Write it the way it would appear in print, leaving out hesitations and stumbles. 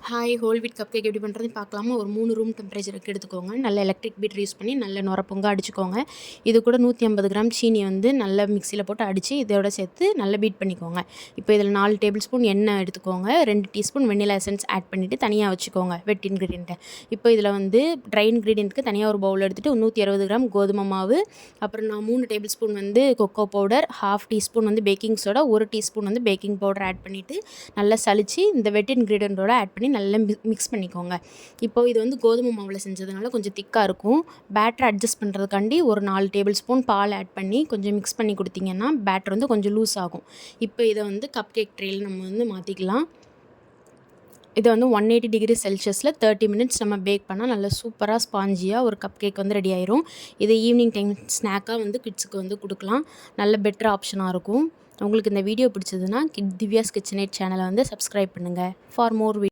Hi whole wheat cup cake எப்படி பண்ணுறதுன்னு பார்க்கலாமா. ஒரு 3 ரூம் டெம்பரேச்சருக்கு எடுத்துக்கோங்க. நல்ல எலக்ட்ரிக் பீட்டர் யூஸ் பண்ணி நல்ல நுர பொங்க அடிச்சுக்கோங்க. இது கூட 150 கிராம் சீனி வந்து நல்லா மிக்சியில் போட்டு அடித்து இதோட சேர்த்து நல்லா பீட் பண்ணிக்கோங்க. இப்போ இதில் 4 டேபிள் ஸ்பூன் எண்ணெய் எடுத்துக்கோங்க. 2 டீஸ்பூன் வெண்ணிலா எசன்ஸ் ஆட் பண்ணிவிட்டு தனியாக வச்சுக்கோங்க வெட் இன்க்ரீடியண்ட்டை. இப்போ இதில் வந்து ட்ரை இன்க்ரீடியண்ட்டுக்கு தனியாக ஒரு பவுல் எடுத்துகிட்டு 160 கிராம் கோதுமை மாவு, அப்புறம் நான் 3 டேபிள் ஸ்பூன் வந்து கொக்கோ பவுடர், 1/2 டீஸ்பூன் வந்து பேக்கிங் சோடா, 1 டீஸ்பூன் வந்து பேக்கிங் பவுடர் ஆட் பண்ணிவிட்டு நல்லா சலிச்சு இந்த வெட் இன்க்ரீடியண்ட்டோட ஆட் பண்ணி நல்லா மிக்ஸ் பண்ணிக்கோங்க. இப்போது இது வந்து கோதுமை மாவில் செஞ்சதுனால கொஞ்சம் திக்காக இருக்கும். பேட்டர் அட்ஜஸ்ட் பண்ணுறதுக்காண்டி ஒரு 4 டேபிள் ஸ்பூன் பால் ஆட் பண்ணி கொஞ்சம் மிக்ஸ் பண்ணி கொடுத்தீங்கன்னா பேட்டர் வந்து கொஞ்சம் லூஸ் ஆகும். இப்போ இதை வந்து கப் கேக் ட்ரேயில் நம்ம வந்து மாற்றிக்கலாம். இதை வந்து 180 டிகிரி செல்சியஸில் 30 மினிட்ஸ் நம்ம பேக் பண்ணால் நல்லா சூப்பராக ஸ்பாஞ்சியாக ஒரு கப் கேக் வந்து ரெடி ஆயிரும். இது ஈவினிங் டைம் ஸ்நாக்காக வந்து கிட்ஸுக்கு வந்து கொடுக்கலாம். நல்ல பெட்டர் ஆப்ஷனாக இருக்கும். உங்களுக்கு இந்த வீடியோ பிடிச்சதுன்னா திவ்யாஸ் கிச்சன் எய்ட் சேனலை வந்து சப்ஸ்கிரைப் பண்ணுங்கள். For more